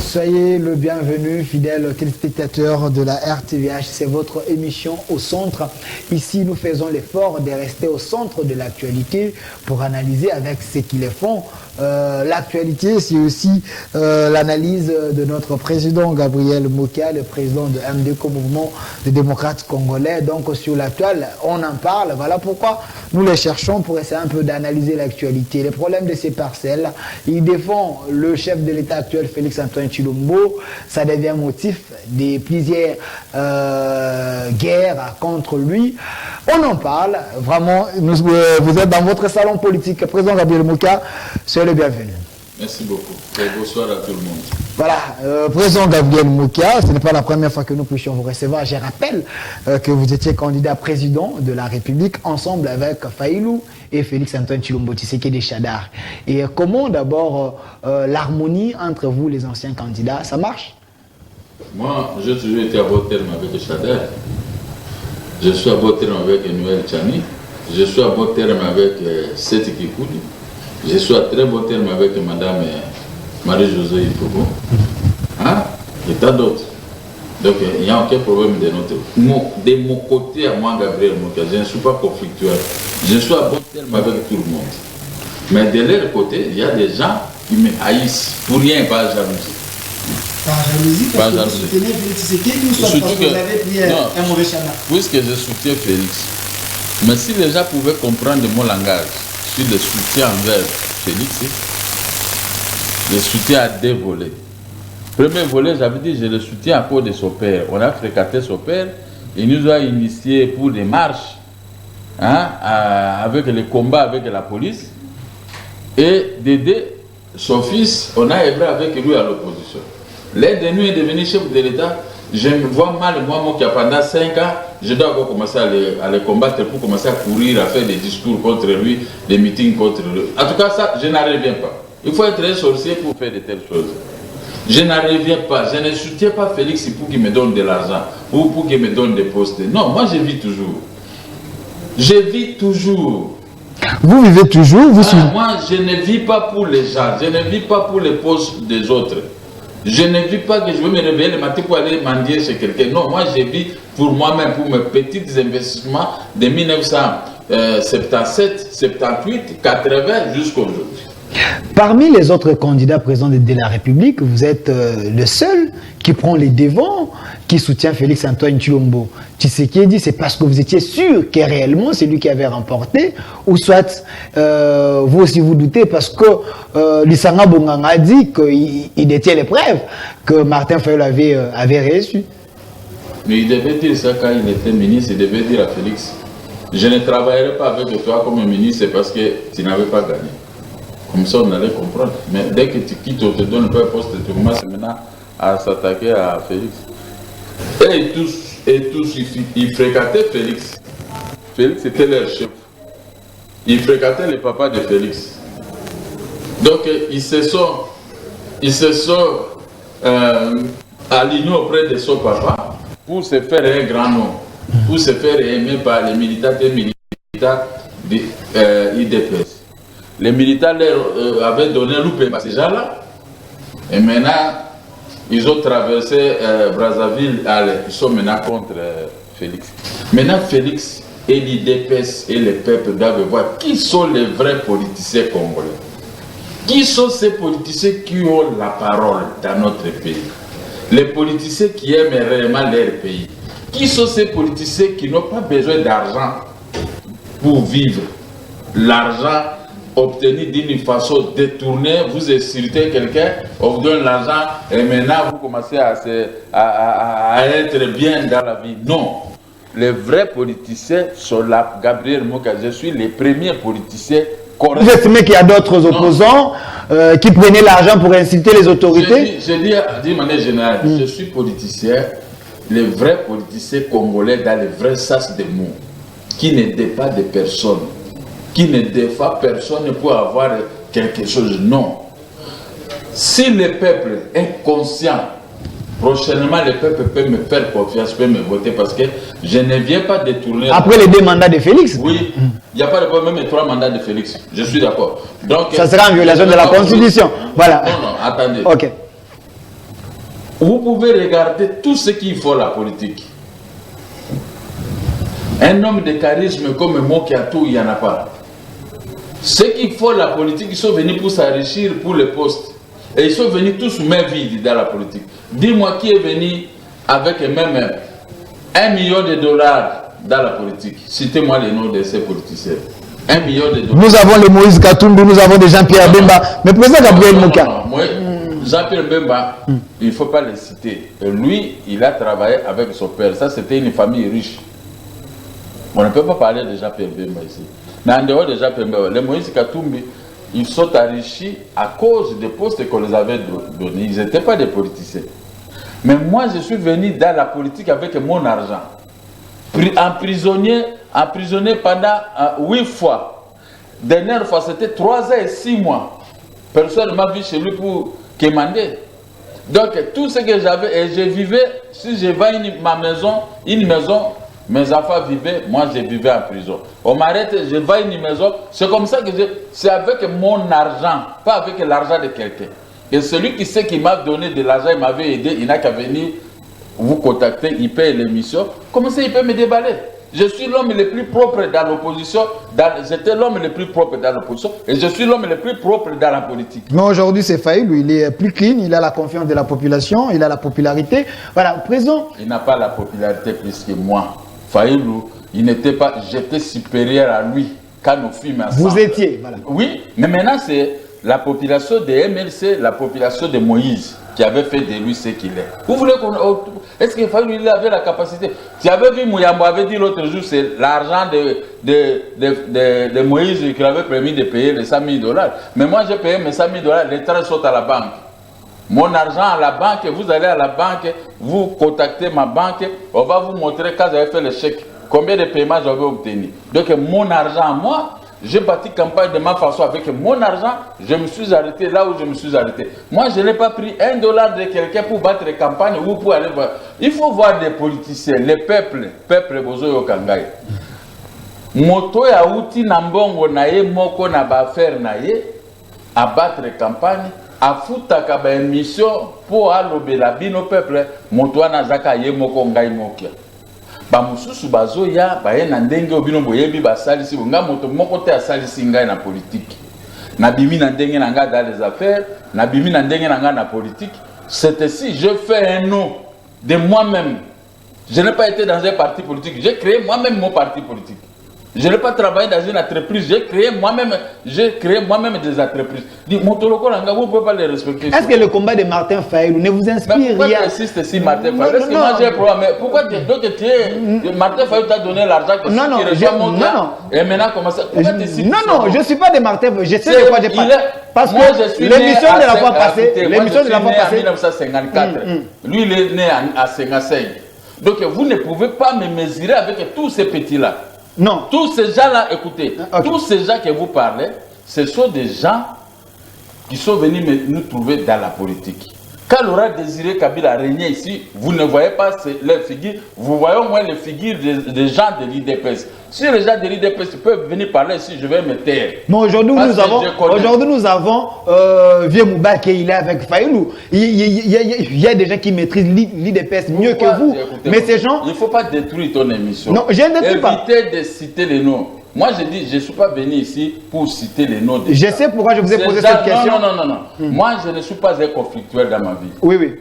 Soyez le bienvenu, fidèles téléspectateurs de la RTVH. C'est votre émission Au Centre. Ici, nous faisons l'effort de rester au centre de l'actualité pour analyser avec ce qui les font. L'actualité, c'est aussi l'analyse de notre président Gabriel Mokia, le président de MDCO, Mouvement des démocrates congolais. Donc, sur l'actuel, on en parle. Voilà pourquoi nous les cherchons pour essayer un peu d'analyser l'actualité. Les problèmes de ces parcelles, il défend le chef de l'État actuel, Félix-Antoine Tshilombo. Ça devient motif de plusieurs guerres contre lui. On en parle, vraiment. Vous êtes dans votre salon politique. Président Gabriel Mokia, soyez le bienvenu. Merci beaucoup. Et bonsoir à tout le monde. Voilà, président Gabriel Mokia, ce n'est pas la première fois que nous puissions vous recevoir. Je rappelle que vous étiez candidat président de la République ensemble avec Faïlou et Félix-Antoine Tshilombo Tshisekedi Chadar. Et comment d'abord l'harmonie entre vous, les anciens candidats, ça marche? Moi, j'ai toujours été à bon terme avec Chadar. Je suis à bon terme avec Noël Tchani. Je suis à bon terme avec Seti Kikoudi. Je suis à très bon terme avec Madame Marie-Josée Ifogo. Hein? Et tant d'autres. Donc, il n'y a aucun problème de notre. De mon côté, à moi, Gabriel Mokia, je ne suis pas conflictuel. Je suis à bon terme avec tout le monde. Mais de leur côté, il y a des gens qui me haïssent pour rien, pas jalousie. Par jalousie, parce que vous soutenez Félix Tshisekedi ou soit parce que vous avez pris un mauvais chemin? Puisque je soutiens Félix. Mais si les gens pouvaient comprendre mon langage sur le soutien envers Félix, le soutien à deux volets. Premier volet, j'avais dit, je le soutiens à cause de son père. On a fréquenté son père, il nous a initiés pour des marches, hein, avec les combats avec la police, et d'aider son fils, on a œuvré avec lui à l'opposition. L'un de nous est devenu chef de l'État. Je me vois mal, moi qui a pendant 5 ans, je dois encore commencer à les combattre pour commencer à courir, à faire des discours contre lui, des meetings contre lui. En tout cas, ça, je n'en reviens pas. Il faut être un sorcier pour faire de telles choses. Je n'en reviens pas. Je ne soutiens pas Félix pour qu'il me donne de l'argent ou pour qu'il me donne des postes. Non, moi je vis toujours. Je vis toujours. Vous vivez toujours Moi, je ne vis pas pour les gens. Je ne vis pas pour les postes des autres. Je ne vis pas que je veux me réveiller le matin pour aller mendier chez quelqu'un. Non, moi je vis pour moi-même, pour mes petits investissements de 1977, 78, 80 jusqu'à aujourd'hui. Parmi les autres candidats présents de la République, vous êtes le seul qui prend les devants, qui soutient Félix-Antoine Tshilombo Tshisekedi. C'est parce que vous étiez sûr que réellement c'est lui qui avait remporté, ou soit vous aussi vous doutez parce que Lissanga Bonganga a dit qu'il détient les preuves que Martin Fayulu avait reçu. Mais il devait dire ça quand il était ministre, il devait dire à Félix, je ne travaillerai pas avec toi comme ministre parce que tu n'avais pas gagné. Comme ça, on allait comprendre. Mais dès que tu quittes, on te donne pas un poste, tu commences maintenant à s'attaquer à Félix. Et tous, ils fréquentaient Félix. Félix était leur chef. Ils fréquentaient le papa de Félix. Donc, ils se sont alignés auprès de son papa pour se faire un grand nom, pour se faire aimer par les militants et militants de l'IDPS. Les militaires leur avaient donné loupé à ces gens-là. Et maintenant, ils ont traversé Brazzaville. Ils sont maintenant contre Félix. Maintenant, Félix et l'IDPS et le peuple doivent voir qui sont les vrais politiciens congolais. Qui sont ces politiciens qui ont la parole dans notre pays? Les politiciens qui aiment réellement leur pays. Qui sont ces politiciens qui n'ont pas besoin d'argent pour vivre? L'argent obtenu d'une façon détournée, vous insultez quelqu'un, on vous donne l'argent et maintenant vous commencez à être bien dans la vie. Non. Les vrais politiciens sont là. Gabriel Mokia, je suis le premier politicien correct. Vous estimez qu'il y a d'autres opposants qui prenaient l'argent pour insulter les autorités? Je dis d'une manière générale, je suis politicien, les vrais politiciens congolais dans les vrais sens des mots, qui n'aident pas des personnes, qui ne défend personne pour avoir quelque chose. Non. Si le peuple est conscient, prochainement le peuple peut me faire confiance, peut me voter parce que je ne viens pas détourner. Après les 2 mandats de Félix? Oui, il n'y a pas de problème, même les 3 mandats de Félix. Je suis d'accord. Donc ça sera en violation de la Constitution. Voilà. Non, attendez. Ok. Vous pouvez regarder tout ce qu'il faut la politique. Un homme de charisme comme Mokiatou, il n'y en a pas. Ce qu'il faut la politique, ils sont venus pour s'enrichir pour le poste. Et ils sont venus tous main vide dans la politique. Dis-moi qui est venu avec même $1 million dans la politique. Citez-moi les noms de ces politiciens. $1 million. Nous avons le Moïse Katumbi, nous avons des Jean-Pierre Bemba. Mais président Gabriel Mouka. Jean-Pierre Bemba, il ne faut pas le citer. Lui, il a travaillé avec son père. Ça, c'était une famille riche. On ne peut pas parler de Jean-Pierre Bemba ici. Mais en dehors de Jean-Pierre Bemba, les Moïse Katumbi, ils sont enrichis à cause des postes qu'on les avait donnés. Ils n'étaient pas des politiciens. Mais moi, je suis venu dans la politique avec mon argent. Emprisonné pendant 8 fois. Dernière fois, c'était 3 ans et 6 mois. Personne ne m'a vu chez lui pour quémander. Donc, tout ce que j'avais, et je vivais, si je vends une maison, mes enfants vivaient, moi je vivais en prison. On m'arrête, je vends une maison. C'est comme ça que c'est avec mon argent, pas avec l'argent de quelqu'un. Et celui qui sait qu'il m'a donné de l'argent, il m'avait aidé, il n'a qu'à venir vous contacter, il paye l'émission. Comment ça il peut me déballer? Je suis l'homme le plus propre dans l'opposition. J'étais l'homme le plus propre dans l'opposition et je suis l'homme le plus propre dans la politique. Mais aujourd'hui, c'est Faïlou, il est plus clean, il a la confiance de la population, il a la popularité. Voilà, présent. Il n'a pas la popularité plus que moi. Faïlou, il n'était pas, j'étais supérieur à lui quand nous fûmes ensemble. Vous étiez, voilà. Oui, mais maintenant c'est la population de MLC, la population de Moïse qui avait fait de lui ce qu'il est. Vous voulez qu'on... Est-ce qu'il Faïlou il avait la capacité? Tu avais vu Mouyambo avait dit l'autre jour, c'est l'argent de Moïse qui avait permis de payer les $100 000. Mais moi j'ai payé mes $100 000, les trains sont à la banque. Mon argent à la banque, vous allez à la banque, vous contactez ma banque, on va vous montrer quand j'avais fait le chèque, combien de paiements j'avais obtenu. Donc mon argent à moi, j'ai bâti campagne de ma façon avec mon argent, je me suis arrêté là où je me suis arrêté. Moi, je n'ai pas pris $1 de quelqu'un pour battre campagne ou pour aller voir. Il faut voir des politiciens, le peuple Bozo Yokangai. Moto ya uti nambongo na ye moko na ba faire na ye, à battre campagne, à foutre ba émission pour alobela bino peuple, moto na zaka ye moko ngai mokia. Ba mususu bazo ya ba ye na ndenge obino boyebi ba salisi nga moto moko te asalisi ngai na politique. Na bimi na ndenge na nga dans les affaires, na bimi na ndenge na nga na politique. C'était si je fais un nom de moi-même. Je n'ai pas été dans un parti politique, j'ai créé moi-même mon parti politique. Je n'ai pas travaillé dans une entreprise, j'ai créé moi-même des entreprises. Dis, vous ne pouvez pas les respecter. Est-ce que le combat de Martin Faïlou ne vous inspire rien? Pourquoi tu insistes si Martin Faïlou? Est-ce que moi j'ai un problème? Pourquoi Martin Faïlou t'a donné l'argent que non. Et maintenant, comment ça? Non, je ne suis pas de Martin Faïlou. Je sais de quoi je parle. Parce que l'émission de la fois passée, l'émission de la fois passée, en 1954, lui il est né à 55. Donc vous ne pouvez pas me mesurer avec tous ces petits-là. Non. Tous ces gens-là, écoutez, tous ces gens que vous parlez, ce sont des gens qui sont venus nous trouver dans la politique. Quand Laurent Désiré Kabila régnait ici, vous ne voyez pas leurs figures, vous voyez au moins les figures des gens de l'IDPS. Si les gens de l'IDPS peuvent venir parler ici, je vais me taire. Mais aujourd'hui, nous avons Vieux Mouba qui est avec Faïlou. Il y a des gens qui maîtrisent l'IDPS mieux que vous. Mais ces gens... Il ne faut pas détruire ton émission. Non, je ne détruis pas. Évitez de citer les noms. Moi, je dis, je ne suis pas venu ici pour citer les noms des gens. Je sais pourquoi je vous ai posé cette question. Non. Moi, je ne suis pas un conflictuel dans ma vie. Oui.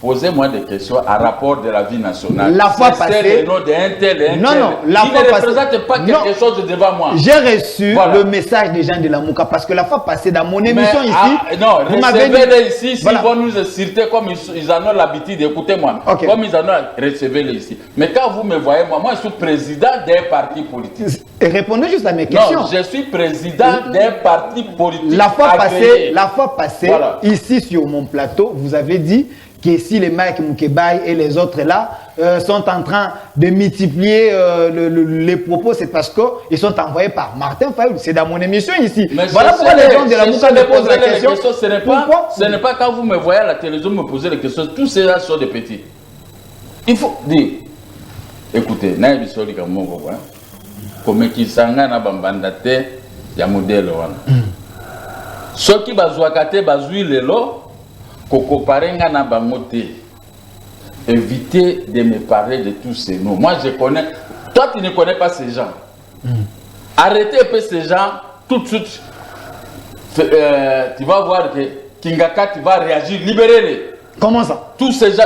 Posez-moi des questions à rapport de la vie nationale. La fois passée... C'est le nom d'un tel et un tel. Non, il ne représente pas quelque chose devant moi. J'ai reçu le message des gens de la Mouka parce que la fois passée, dans mon émission ici... non, recevez-les ici, s'ils vont nous insulter comme ils en ont l'habitude, écoutez-moi. Comme ils en ont, recevez-les ici. Mais quand vous me voyez, moi je suis président d'un parti politique. Et répondez juste à mes questions. Non, je suis président d'un parti politique. La fois passée, ici sur mon plateau, vous avez dit que si les Mike Moukebaï et les autres là, sont en train de multiplier les propos, c'est parce qu'ils sont envoyés par Martin Fayoulou. C'est dans mon émission ici. Mais voilà pourquoi les gens de la Mouka me posent la question. Ce n'est pas quand vous me voyez à la télévision me poser les questions. Tous ces gens sont des petits. Il faut dire, écoutez, naïbi soli comme moi, comme qui s'engage na bambandate, il y a modèle. Ceux qui bazouakate bazoui lelo, koko parenga na bangote. Évitez de me parler de tous ces noms. Moi, je connais. Toi, tu ne connais pas ces gens. Arrêtez un peu ces gens tout de suite. Tu vas voir que Kingaka, tu vas réagir. Libérez-les. Comment ça? Tous ces gens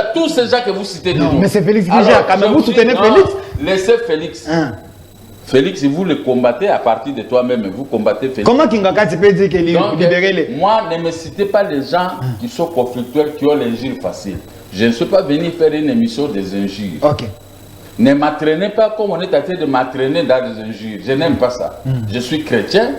que vous citez. Non, mais c'est Félix Gija. Quand même, vous soutenez Félix? Laissez Félix. Félix, si vous le combattez à partir de toi-même, vous combattez Félix. Comment Kingaka, tu peux dire qu'il libérez-les? Moi, ne me citez pas les gens qui sont conflictuels, qui ont les gilets faciles. Je ne suis pas venu faire une émission des injures. Ok. Ne m'entraînez pas comme on est en train de m'entraîner dans des injures. Je n'aime pas ça. Je suis chrétien.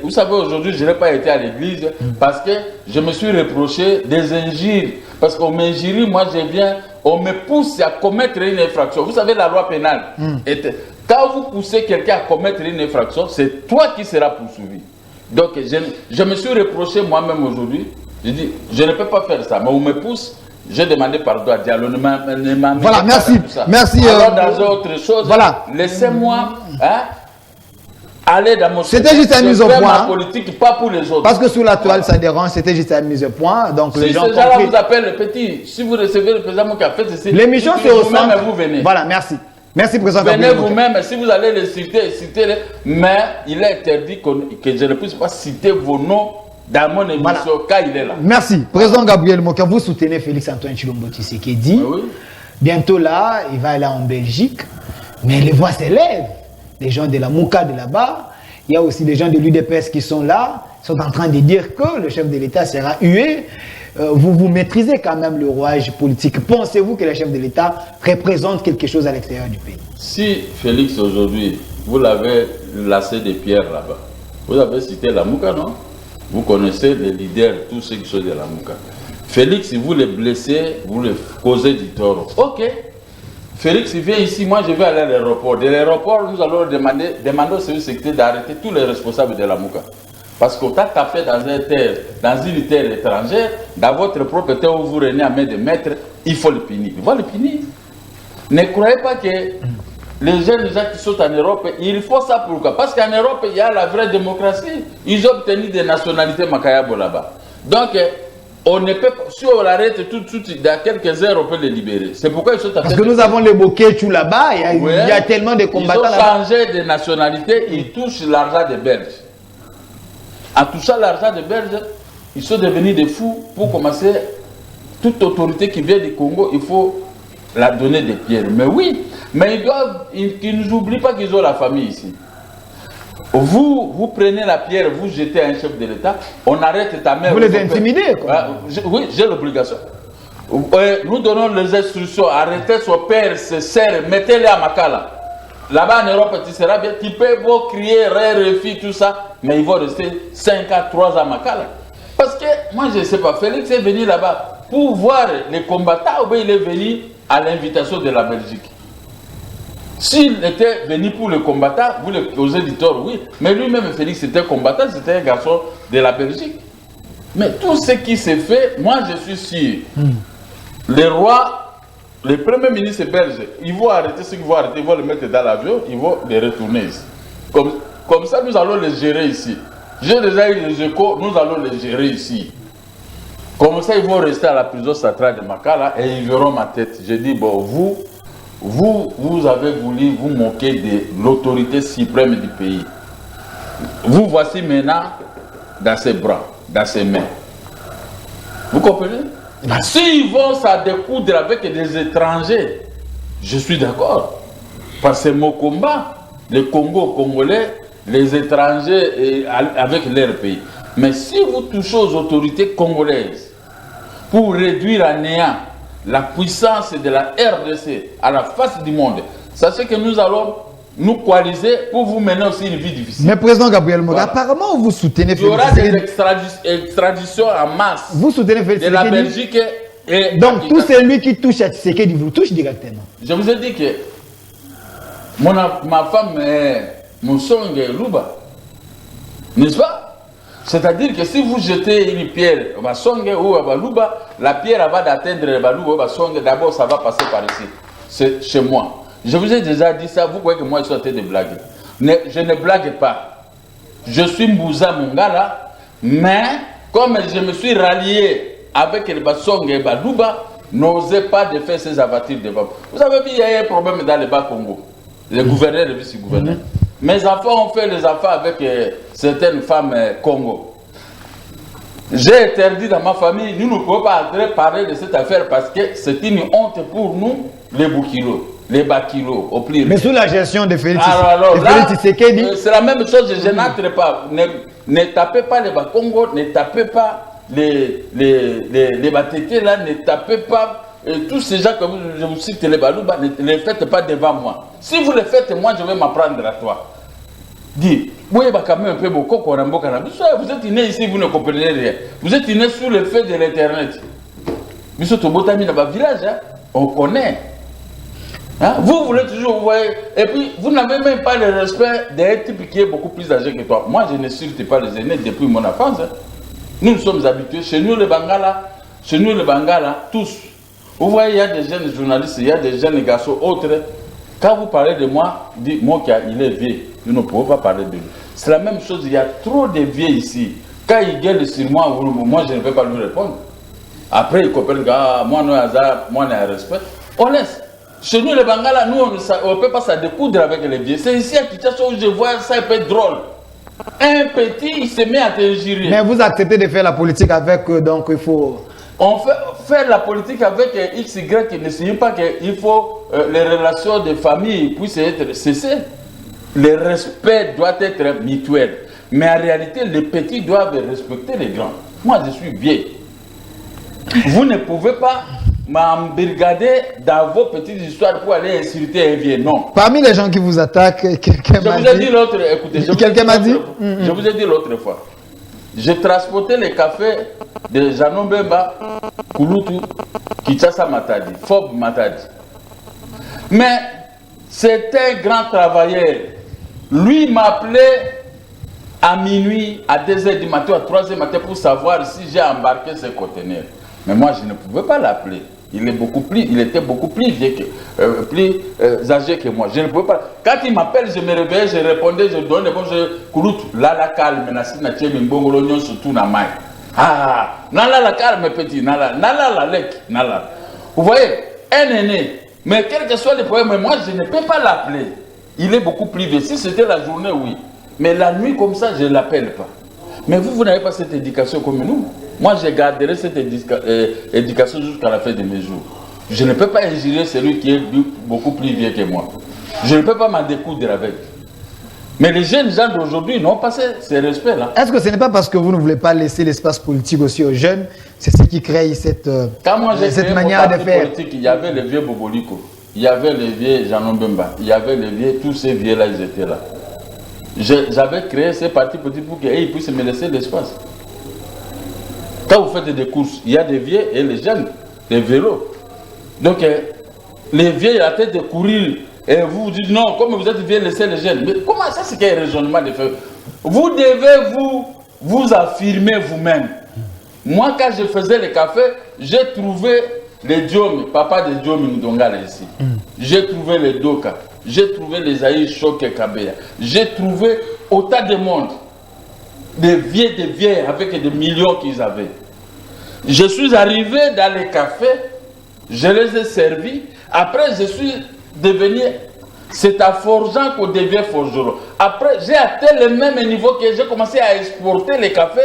Vous savez, aujourd'hui, je n'ai pas été à l'église parce que je me suis reproché des injures. Parce qu'on m'injurie, moi je viens, on me pousse à commettre une infraction. Vous savez, la loi pénale. Quand vous poussez quelqu'un à commettre une infraction, c'est toi qui seras poursuivi. Donc, je me suis reproché moi-même aujourd'hui. Je dis, je ne peux pas faire ça, mais on me pousse. J'ai demandé pardon à Diallo. Voilà, merci. Merci. Alors, dans autre chose, voilà. Laissez-moi aller dans mon... C'était juste une mise au point. Ma politique, pas pour les autres. Parce que sous la toile, ça dérange. C'était juste une mise au point. Donc, les si gens ces gens-là vous appellent le petit, si vous recevez le président Mouka, faites ceci. L'émission, c'est au centre. Vous venez. Voilà, merci. Merci, président. Venez vous-même, si vous allez les citer, citez-les. Mais il est interdit que je ne puisse pas citer vos noms dans mon émission quand il est là. Merci. Président Gabriel Moka, vous soutenez Félix-Antoine Tshilombo Tshisekedi. Oui. Bientôt là, il va aller en Belgique. Mais les voix s'élèvent. Les gens de la Mouka de là-bas. Il y a aussi des gens de l'UDPS qui sont là. Ils sont en train de dire que le chef de l'État sera hué. Vous maîtrisez quand même le rouage politique. Pensez-vous que le chef de l'État représente quelque chose à l'extérieur du pays? Si Félix aujourd'hui, vous l'avez lassé des pierres là-bas, vous avez cité la Mouka, non? Vous connaissez les leaders, tous ceux qui sont de la Mouka. Félix, si vous le blessez, vous le causez du tort. Ok. Félix, il vient ici, moi je vais aller à l'aéroport. De l'aéroport, nous allons demander au service secrétaire d'arrêter tous les responsables de la Mouka. Parce qu'on t'a tapé dans une terre étrangère, dans votre propre terre où vous renez à main de maître, il faut le punir. Il va le punir. Ne croyez pas que les jeunes gens qui sont en Europe, il faut ça pourquoi? Parce qu'en Europe, il y a la vraie démocratie. Ils ont obtenu des nationalités Makayabo là-bas. Donc, on ne peut pas, si on l'arrête tout de suite, dans quelques heures, on peut les libérer. C'est pourquoi ils sont Parce que nous avons les Bokéchou là-bas, il y a tellement de combattants là-bas. Ils ont changé de nationalité, ils touchent l'argent des Belges. En touchant l'argent des Belges, ils sont devenus des fous. Pour commencer, toute autorité qui vient du Congo, il faut la donner des pierres. Mais oui, mais ils ne nous oublient pas qu'ils ont la famille ici. Vous prenez la pierre, vous jetez à un chef de l'État, on arrête ta mère. Vous les intimidez, quoi. Oui, j'ai l'obligation. Nous donnons les instructions, arrêtez son père, ses sœurs, mettez-les à Makala. Là-bas en Europe, tu seras bien, tu peux vous crier, refus, tout ça, mais ils vont rester 5 à 3 ans à Makala. Parce que, moi je ne sais pas, Félix est venu là-bas pour voir les combattants, ou bien il est venu à l'invitation de la Belgique. S'il était venu pour le combattant, vous le causez du tort, oui. Mais lui-même, Félix, c'était combattant, c'était un garçon de la Belgique. Mais tout ce qui s'est fait, moi je suis sûr, les rois, les premiers ministres belges, ils vont arrêter ce qu'ils vont arrêter, ils vont le mettre dans l'avion, ils vont les retourner ici. Comme ça, nous allons les gérer ici. J'ai déjà eu les échos, nous allons les gérer ici. Comme ça, ils vont rester à la prison centrale de Makala et ils verront ma tête. J'ai dit, bon, vous avez voulu vous moquer de l'autorité suprême du pays. Vous voici maintenant dans ses bras, dans ses mains. Vous comprenez? S'ils vont s'en découdre avec des étrangers, je suis d'accord. Parce que c'est mon combat. Le Congo, Congolais, les étrangers avec leur pays. Mais si vous touchez aux autorités congolaises pour réduire à néant la puissance de la RDC à la face du monde, sachez que nous allons nous coaliser pour vous mener aussi une vie difficile. Mais président Gabriel Moga, apparemment vous soutenez Félix. Il y aura des extraditions en masse. Vous soutenez Félix de la Belgique Et donc, tout celui qui touche à Tshisekedi vous touche directement. Je vous ai dit que ma femme est mon song Luba. N'est-ce pas? C'est-à-dire que si vous jetez une pierre à Song ou à Luba, la pierre avant d'atteindre le Luba ou à Song, d'abord ça va passer par ici. C'est chez moi. Je vous ai déjà dit ça, vous croyez que moi je suis en train de blaguer. Je ne blague pas. Je suis Mbouza Mungala, mais comme je me suis rallié avec le Basong et Baluba, n'osez pas de faire ces avatures devant. Vous avez vu, il y a un problème dans le Bas-Congo. Le gouverneur et le vice-gouverneur. Mes enfants ont fait les enfants avec certaines femmes Congo. J'ai interdit dans ma famille, nous ne pouvons pas parler de cette affaire parce que c'est une honte pour nous, les Boukilo, les Bakilo, au plus. Mais sous la gestion de Félix Tshisekedi, c'est la même chose, je n'entre pas. Ne tapez pas les Bakongo, ne tapez pas les Batétés là, ne tapez pas tous ces gens que je vous cite, les Balouba, ne les faites pas devant moi. Si vous le faites, moi je vais m'apprendre à toi. Dis, oui, quand même un peu beaucoup, vous êtes né ici, vous ne comprenez rien. Vous êtes né sous le feu de l'internet. Vous êtes au Botami dans votre village, hein? On connaît. Hein? Vous voulez toujours, vous voyez, et puis vous n'avez même pas le respect d'un type qui est beaucoup plus âgé que toi. Moi, je ne n'insulte pas les aînés depuis mon enfance. Hein? Nous sommes habitués, chez nous les Bangala, tous. Vous voyez, il y a des jeunes journalistes, il y a des jeunes garçons autres. Quand vous parlez de moi, dites moi qu'il est vieux. Nous ne pouvons pas parler de lui. C'est la même chose, il y a trop de vieux ici. Quand il gueule sur moi, moi je ne vais pas lui répondre. Après, il comprennent que moi, non, moi, on a un respect. On laisse. Chez nous, les Bangala, nous, on ne peut pas se découdre avec les vieux. C'est ici à Kinshasa où je vois ça, peut être drôle. Un petit, il se met à t'injurer. Mais vous acceptez de faire la politique avec eux, donc il faut... On fait faire la politique avec XY qui ne signifie pas qu'il faut les relations de famille puissent être cessées. Le respect doit être mutuel. Mais en réalité, les petits doivent respecter les grands. Moi, je suis vieux. Vous ne pouvez pas m'embrigader dans vos petites histoires pour aller insulter un vieux. Non. Parmi les gens qui vous attaquent, quelqu'un m'a dit... Je vous ai dit l'autre... Écoutez, quelqu'un m'a dit... Je vous ai dit l'autre fois. J'ai transporté les cafés de Janon Bemba, Kouloutou, Kinshasa Matadi, Fob Matadi. Mais c'est un grand travailleur. Lui m'appelait à minuit, à 2h du matin, à 3h du matin pour savoir si j'ai embarqué ce conteneur. Mais moi, je ne pouvais pas l'appeler. Il était beaucoup plus vieux que, âgé que moi. Je ne pouvais pas. Quand il m'appelle, je me réveillais, je répondais, je donnais bon, je là la calme, na tienne mbongolo nyon surtout na mai. Ah, nala la calme petit, nala la lek, nala. Vous voyez, un aîné. Mais quel que soit le problème, moi je ne peux pas l'appeler. Il est beaucoup plus vieux. Si c'était la journée, oui. Mais la nuit comme ça, je ne l'appelle pas. Mais vous n'avez pas cette éducation comme nous. Moi, je garderai cette éducation jusqu'à la fin de mes jours. Je ne peux pas injurer celui qui est beaucoup plus vieux que moi. Je ne peux pas m'en découdre avec. Mais les jeunes gens d'aujourd'hui n'ont pas ce respect-là. Est-ce que ce n'est pas parce que vous ne voulez pas laisser l'espace politique aussi aux jeunes? C'est ce qui crée cette manière de faire. Politique, il y avait les vieux Boboliko, il y avait les vieux Janon Bemba, il y avait les vieux, tous ces vieux-là, ils étaient là. J'avais créé ces partis politiques pour qu'ils puissent me laisser l'espace. Quand vous faites des courses, il y a des vieux et les jeunes, les vélos. Donc, les vieux, la tête de courir, et vous dites non, comme vous êtes vieux, laissez les jeunes. Mais comment ça, c'est qu'un raisonnement de faire? Vous devez vous affirmer vous-même. Moi, quand je faisais le café, j'ai trouvé les Diomi, papa de Diomi Ndongala ici. J'ai trouvé les Doka, j'ai trouvé les Aïe Choke Kabea, j'ai trouvé autant de monde. Des vieux avec des millions qu'ils avaient. Je suis arrivé dans les cafés, je les ai servis. Après, je suis devenu, c'est à forgeant qu'on devient forgeron. Après, j'ai atteint le même niveau que j'ai commencé à exporter les cafés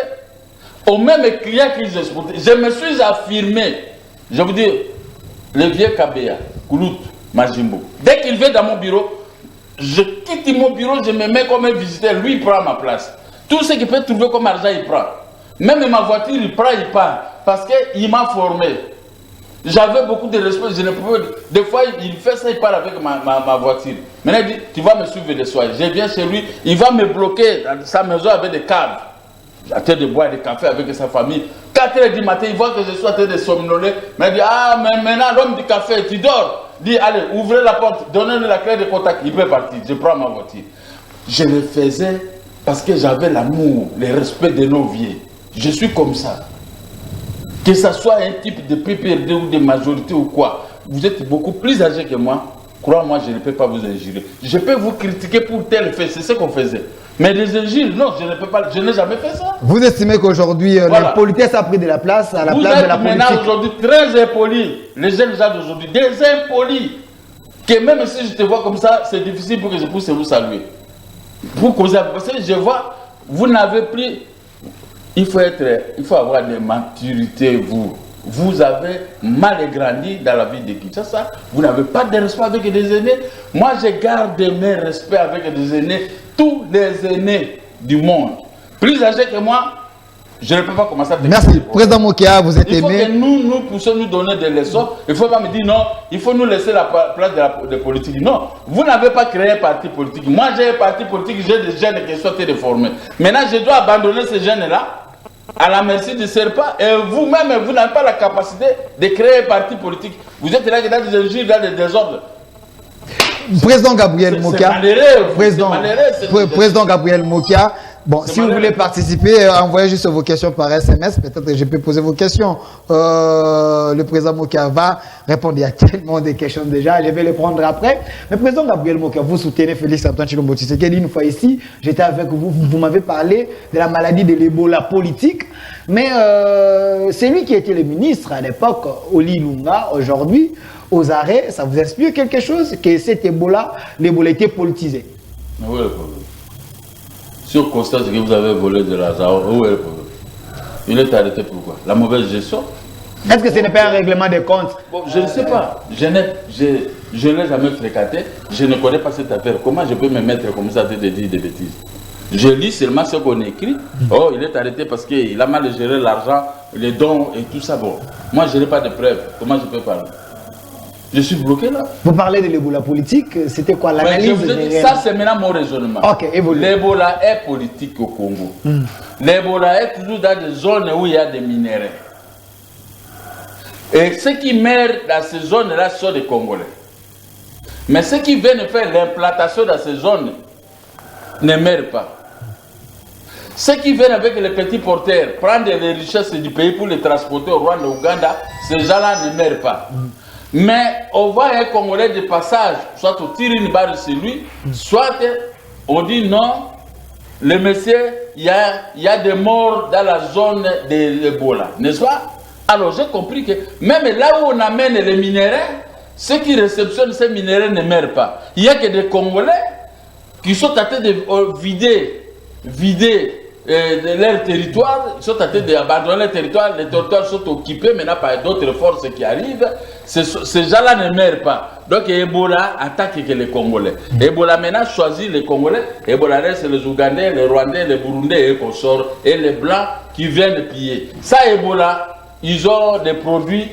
aux mêmes clients qu'ils exportaient. Je me suis affirmé. Je vous dis, le vieux Kabea, Koulout, Majimbo. Dès qu'il vient dans mon bureau, je quitte mon bureau, je me mets comme un visiteur. Lui, il prend ma place. Tout ce qu'il peut trouver comme argent, il prend. Même ma voiture, il prend, il part. Parce qu'il m'a formé. J'avais beaucoup de respect. Je ne pouvais... Des fois, il fait ça, il part avec ma voiture. Maintenant, il dit, tu vas me suivre le soir. Je viens chez lui, il va me bloquer dans sa maison avec des caves. J'attends de boire des cafés avec sa famille. 4h du matin, il voit que je suis en train de somnoler. Il me dit, ah, mais maintenant, l'homme du café, tu dors. Il dit, allez, ouvrez la porte, donnez-lui la clé de contact. Il peut partir, je prends ma voiture. Je le faisais parce que j'avais l'amour, le respect de nos vieux. Je suis comme ça. Que ce soit un type de PPRD ou de majorité ou quoi, vous êtes beaucoup plus âgé que moi. Crois-moi, je ne peux pas vous injurer. Je peux vous critiquer pour tel fait, c'est ce qu'on faisait. Mais les injures, non, je ne peux pas, je n'ai jamais fait ça. Vous estimez qu'aujourd'hui, l'impolitesse a pris de la place à la place de la politique? Vous êtes maintenant aujourd'hui très impoli, les jeunes gens d'aujourd'hui, des impolis, que même si je te vois comme ça, c'est difficile pour que je puisse vous saluer. Pour causer, parce que je vois, vous n'avez plus, il faut avoir de maturité, vous. Vous avez mal grandi dans la vie de Kinshasa. Vous n'avez pas de respect avec des aînés. Moi, je garde mes respects avec des aînés. Tous les aînés du monde. Plus âgés que moi, je ne peux pas commencer à te Merci. dire. Président Mokia, vous êtes aimé. Il faut que nous puissions nous donner des leçons. Il ne faut pas me dire non, il faut nous laisser la place de politique. Non, vous n'avez pas créé un parti politique. Moi, j'ai un parti politique, j'ai des jeunes qui sont réformés. Maintenant, je dois abandonner ces jeunes-là à la merci du serpent, et vous-même, vous n'avez pas la capacité de créer un parti politique. Vous êtes là dans des injures, dans des désordres. Président Gabriel Mokia, Président Gabriel Mokia, bon, si vous voulez participer, envoyez juste vos questions par SMS, peut-être que je peux poser vos questions. Le président Mokia va répondre, il y a tellement de questions déjà, je vais les prendre après. Mais président Gabriel Mokia, vous soutenez Félix Antoine Tshilombo Tshisekedi. Une fois ici, j'étais avec vous, vous m'avez parlé de la maladie de l'Ebola politique, mais c'est lui qui était le ministre à l'époque, Oli Lunga, aujourd'hui, aux arrêts, ça vous explique quelque chose, que cet Ebola, l'Ebola était politisé? Où est le problème? Si on constate que vous avez volé de l'argent, où est le problème? Il est arrêté pourquoi? La mauvaise gestion? Est-ce que ce n'est pas un règlement des comptes? Bon, je ne sais pas. Je ne l'ai jamais fréquenté. Je ne connais pas cette affaire. Comment je peux me mettre comme ça à dire des bêtises? Je lis seulement ce qu'on écrit. Oh, il est arrêté parce qu'il a mal géré l'argent, les dons et tout ça. Bon, moi, je n'ai pas de preuves. Comment je peux parler? Je suis bloqué là. Vous parlez de l'Ebola politique, c'était quoi l'analyse? Ça, c'est maintenant mon raisonnement. Ok, évolue. L'Ebola est politique au Congo. L'Ebola est toujours dans des zones où il y a des minéraux. Et ceux qui meurent dans ces zones-là sont des Congolais. Mais ceux qui viennent faire l'implantation dans ces zones ne meurent pas. Ceux qui viennent avec les petits porteurs prendre les richesses du pays pour les transporter au Rwanda, au Ouganda, ces gens-là ne meurent pas. Mais on voit un Congolais de passage, soit on tire une balle sur lui, soit on dit non, le monsieur, il y a des morts dans la zone de l'Ebola, n'est-ce pas? Alors j'ai compris que même là où on amène les minéraux, ceux qui réceptionnent ces minéraux ne meurent pas. Il n'y a que des Congolais qui sont en train de vider de leur territoire, ils sont en train d'abandonner leur territoire, les territoires sont occupés maintenant par d'autres forces qui arrivent, ces gens-là ne meurent pas. Donc Ebola attaque que les Congolais. Ebola maintenant choisit les Congolais, Ebola reste les Ougandais, les Rwandais, les Burundais et consorts, et les Blancs qui viennent piller. Ça Ebola, ils ont des produits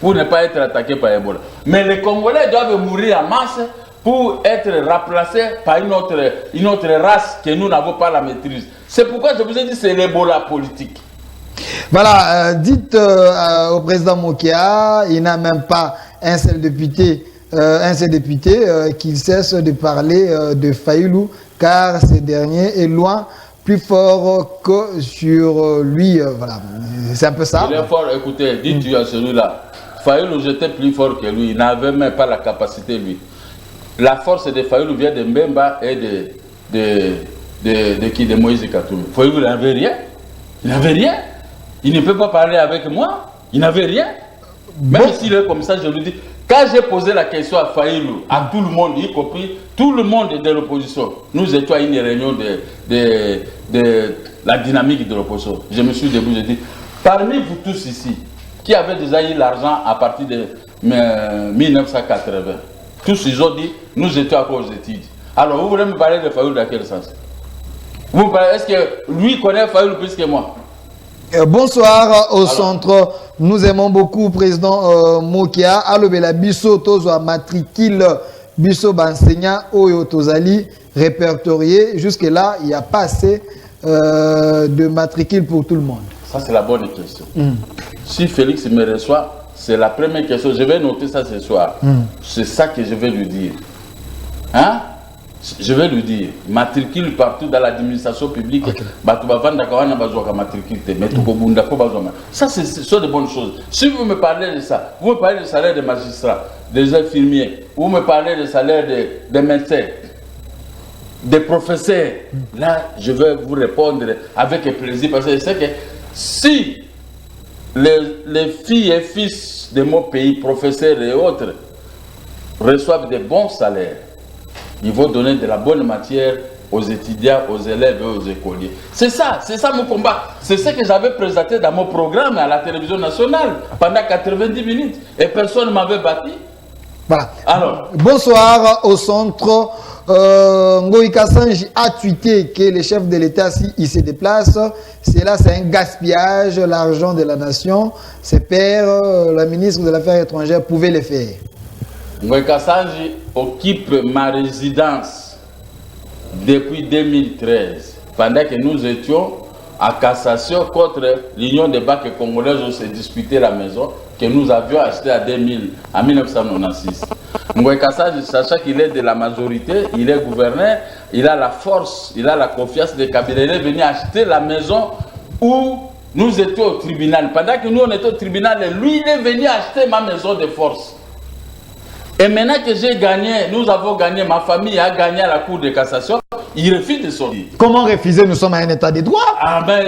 pour ne pas être attaqués par Ebola. Mais les Congolais doivent mourir en masse pour être remplacés par une autre race que nous n'avons pas la maîtrise. C'est pourquoi je vous ai dit c'est l'Ebola politique. Voilà, dites au président Mokia, il n'a même pas un seul député qu'il cesse de parler de Fayulu, car ce dernier est loin plus fort que sur lui. Voilà, c'est un peu ça. Il est fort, écoutez, dites-lui à celui-là. Fayulu, j'étais plus fort que lui, il n'avait même pas la capacité, lui. La force de Fayulu vient de Mbemba et de Moïse Katumbi. Fayulu, il n'avait rien. Il n'avait rien. Il ne peut pas parler avec moi. Il n'avait rien. Même s'il est comme ça, je lui dis, quand j'ai posé la question à Fayulu, à tout le monde, y compris tout le monde de l'opposition, nous étions à une réunion de la dynamique de l'opposition. Je me suis debout, j'ai dit, parmi vous tous ici, qui avez déjà eu l'argent à partir de 1980, tous ils ont dit, nous étions à cause d'études. Alors vous voulez me parler de Fayulu dans quel sens? Est-ce que lui connaît Fayulu plus que moi? Bonsoir au centre. Nous aimons beaucoup président Mokia. Alobela biso tozo matricule biso enseignant Oyo Tozali répertorié. Jusque là, il n'y a pas assez de matricule pour tout le monde. Ça, c'est la bonne question. Si Félix me reçoit, c'est la première question. Je vais noter ça ce soir. C'est ça que je vais lui dire. Hein? Je vais lui dire, matricule partout dans l'administration publique. Ça, ce sont de bonnes choses. Si vous me parlez de ça, vous me parlez du salaire des magistrats, des infirmiers, vous me parlez du salaire des médecins, des professeurs, là, je vais vous répondre avec plaisir parce que je sais que si les filles et fils de mon pays, professeurs et autres, reçoivent des bons salaires, ils vont donner de la bonne matière aux étudiants, aux élèves et aux écoliers. C'est ça mon combat. C'est ce que j'avais présenté dans mon programme à la télévision nationale pendant 90 minutes et personne ne m'avait battu. Voilà. Alors, bonsoir au centre. Ngoï Kassanji a tweeté que le chef de l'État, s'il se déplace, c'est un gaspillage, l'argent de la nation. Ses pairs, la ministre de l'Affaires étrangères pouvait le faire. Ngoï Kassanji occupe ma résidence depuis 2013, pendant que nous étions à cassation contre l'Union des banques congolaises où s'est disputé la maison que nous avions achetée en 1996. Ngoï Kassanji, sachant qu'il est de la majorité, il est gouverneur, il a la force, il a la confiance de Kabila. Il est venu acheter la maison où nous étions au tribunal. Pendant que nous on était au tribunal, lui il est venu acheter ma maison de force. Et maintenant que j'ai gagné, nous avons gagné, ma famille a gagné à la Cour de cassation, il refuse de sortir. Comment refuser? Nous sommes à un état de droit. Ah ben,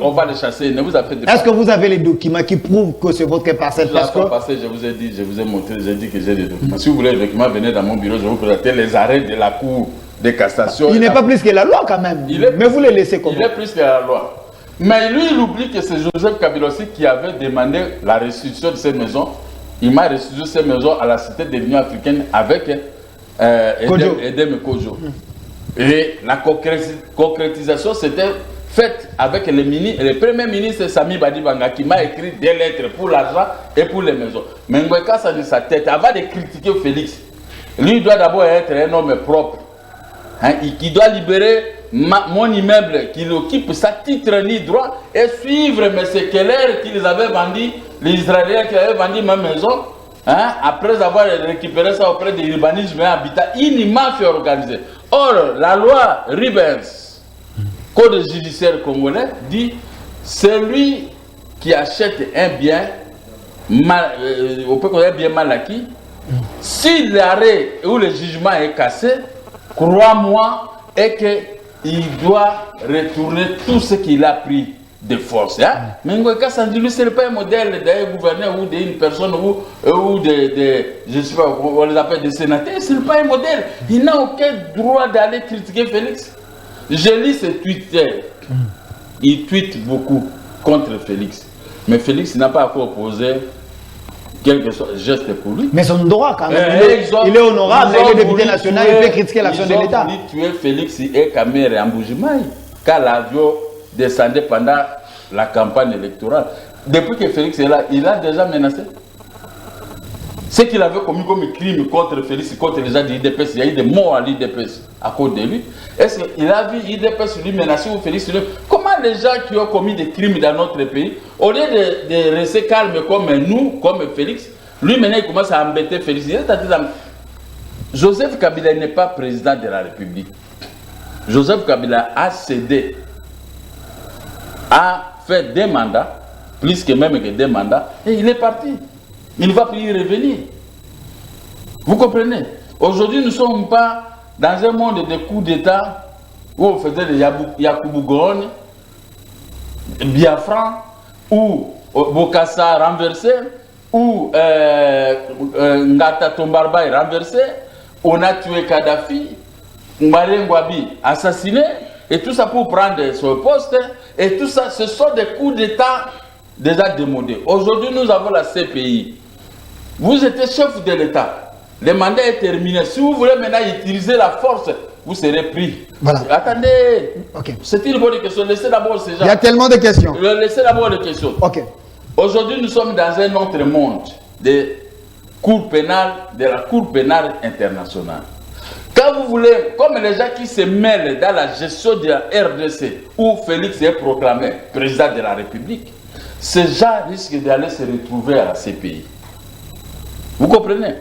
on va le chasser. Est-ce que vous avez les documents qui prouvent que c'est votre parcelle? La fois passée, je vous ai dit, je vous ai montré, j'ai dit que j'ai les documents. Si vous voulez les documents, venez dans mon bureau, je vais vous présenter les arrêts de la Cour de cassation. Il n'est pas plus que la loi quand même. Mais vous les laissez comment? Il est plus que la loi. Mais lui, il oublie que c'est Joseph Kabila aussi qui avait demandé la restitution de ces maisons. Il m'a restitué ces maisons à la Cité de l'Union africaine avec Edem Kojo. Et la concrétisation s'était faite avec le premier ministre Sami Badibanga qui m'a écrit des lettres pour l'argent et pour les maisons. Mais Ngoï Kassanji, sa tête, avant de critiquer Félix, lui il doit d'abord être un homme propre. Qui doit libérer mon immeuble qu'il occupe sans titre ni droit et suivre M. Keller qui les avait vendus, les Israéliens qui avaient vendu ma maison, après avoir récupéré ça auprès de l'urbanisme et habitat, une mafia organisée. Or, la loi Ribens, Code judiciaire congolais, dit celui qui achète un bien, on peut connaître un bien mal acquis, si l'arrêt ou le jugement est cassé, crois-moi, et qu'il doit retourner tout ce qu'il a pris de force. Mais Ngoï Kassanji, lui, ce n'est pas un modèle d'un gouverneur ou d'une personne ou je ne sais pas, on les appelle des sénateurs. Ce n'est pas un modèle. Il n'a aucun droit d'aller critiquer Félix. Je lis ses tweets. Il tweete beaucoup contre Félix. Mais Félix n'a pas encore posé quelque geste pour lui. Mais son droit quand même. Il est honorable, il est député national, il peut critiquer l'action de l'État. Ils ont voulu tuer Félix et Kamere en Mbujimayi, quand l'avion descendait pendant la campagne électorale. Depuis que Félix est là, il a déjà menacé. Ce qu'il avait commis comme crime contre Félix, contre les gens de l'IDPS, il y a eu des morts à l'IDPS à cause de lui. Est-ce qu'il a vu l'IDPS lui menacer ou Félix lui? Comment les gens qui ont commis des crimes dans notre pays, au lieu de rester calme comme nous, comme Félix, lui maintenant il commence à embêter Félix. Joseph Kabila n'est pas président de la République. Joseph Kabila a cédé, a fait des mandats, plus que même que des mandats, et il est parti. Il ne va plus y revenir. Vous comprenez? Aujourd'hui, nous ne sommes pas dans un monde de coups d'État où on faisait des Yakubu Gowon, Biafran, ou Bokassa renversé, ou Ngata Tombarba est renversé, on a tué Kadhafi, Mbare Ngwabi assassiné, et tout ça pour prendre son poste, et tout ça, ce sont des coups d'État déjà démodés. Aujourd'hui, nous avons la CPI. Vous êtes chef de l'État. Le mandat est terminé. Si vous voulez maintenant utiliser la force, vous serez pris. Voilà. Attendez. Okay. C'est une bonne question. Laissez d'abord ces gens. Il y a tellement de questions. Laissez d'abord les questions. Ok. Aujourd'hui, nous sommes dans un autre monde de la Cour pénale internationale. Quand vous voulez, comme les gens qui se mêlent dans la gestion de la RDC, où Félix est proclamé président de la République, ces gens risquent d'aller se retrouver à ces pays. Vous comprenez?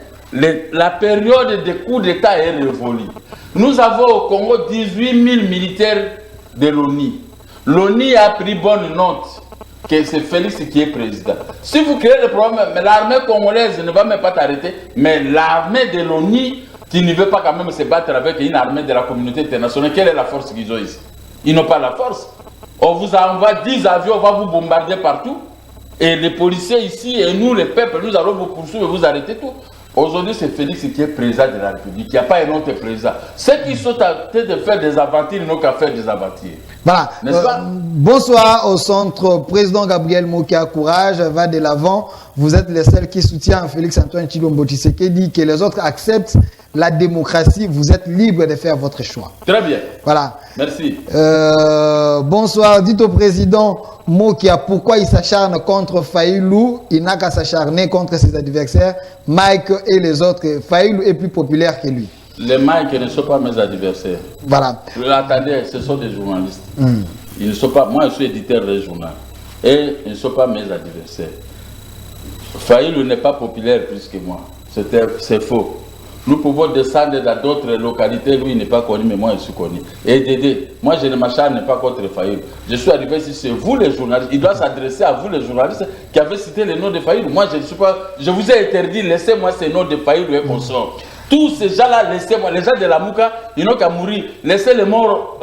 La période des coups d'État est révolue. Nous avons au Congo 18 000 militaires de l'ONU. L'ONU a pris bonne note que c'est Félix qui est président. Si vous créez le problème, l'armée congolaise ne va même pas t'arrêter, mais l'armée de l'ONU, tu ne veux pas quand même se battre avec une armée de la communauté internationale. Quelle est la force qu'ils ont ici? Ils n'ont pas la force. On vous envoie 10 avions, on va vous bombarder partout. Et les policiers ici, et nous, les peuples, nous allons vous poursuivre et vous arrêter tout. Aujourd'hui, c'est Félix qui est président de la République. Il n'y a pas un autre président. Ceux qui sont en train de faire des aventures n'ont qu'à faire des aventures. Voilà. Bonsoir au centre. Président Gabriel Mokia, courage, va de l'avant. Vous êtes les seuls qui soutiennent Félix-Antoine Tshilombo Tshisekedi, que les autres acceptent la démocratie. Vous êtes libre de faire votre choix. Très bien. Voilà. Merci. Bonsoir. Dites au président Mokia pourquoi il s'acharne contre Faïlou. Il n'a qu'à s'acharner contre ses adversaires, Mike et les autres. Faïlou est plus populaire que lui. Les Mike ne sont pas mes adversaires. Voilà. Attendez, ce sont des journalistes. Ils ne sont pas. Moi, je suis éditeur de journal. Et ils ne sont pas mes adversaires. Faïlou n'est pas populaire plus que moi. C'est faux. Nous pouvons descendre dans d'autres localités. Lui, il n'est pas connu, mais moi, je suis connu. Et Dédé, moi, je ne m'acharne pas contre Faïlou. Je suis arrivé ici, c'est vous les journalistes. Il doit s'adresser à vous les journalistes qui avez cité le nom de Faïlou. Moi, je ne suis pas. Je vous ai interdit, laissez-moi ces noms de Faïlou et consorts. Tous ces gens-là, laissez-moi. Les gens de la Mouka, ils n'ont qu'à mourir. Laissez les morts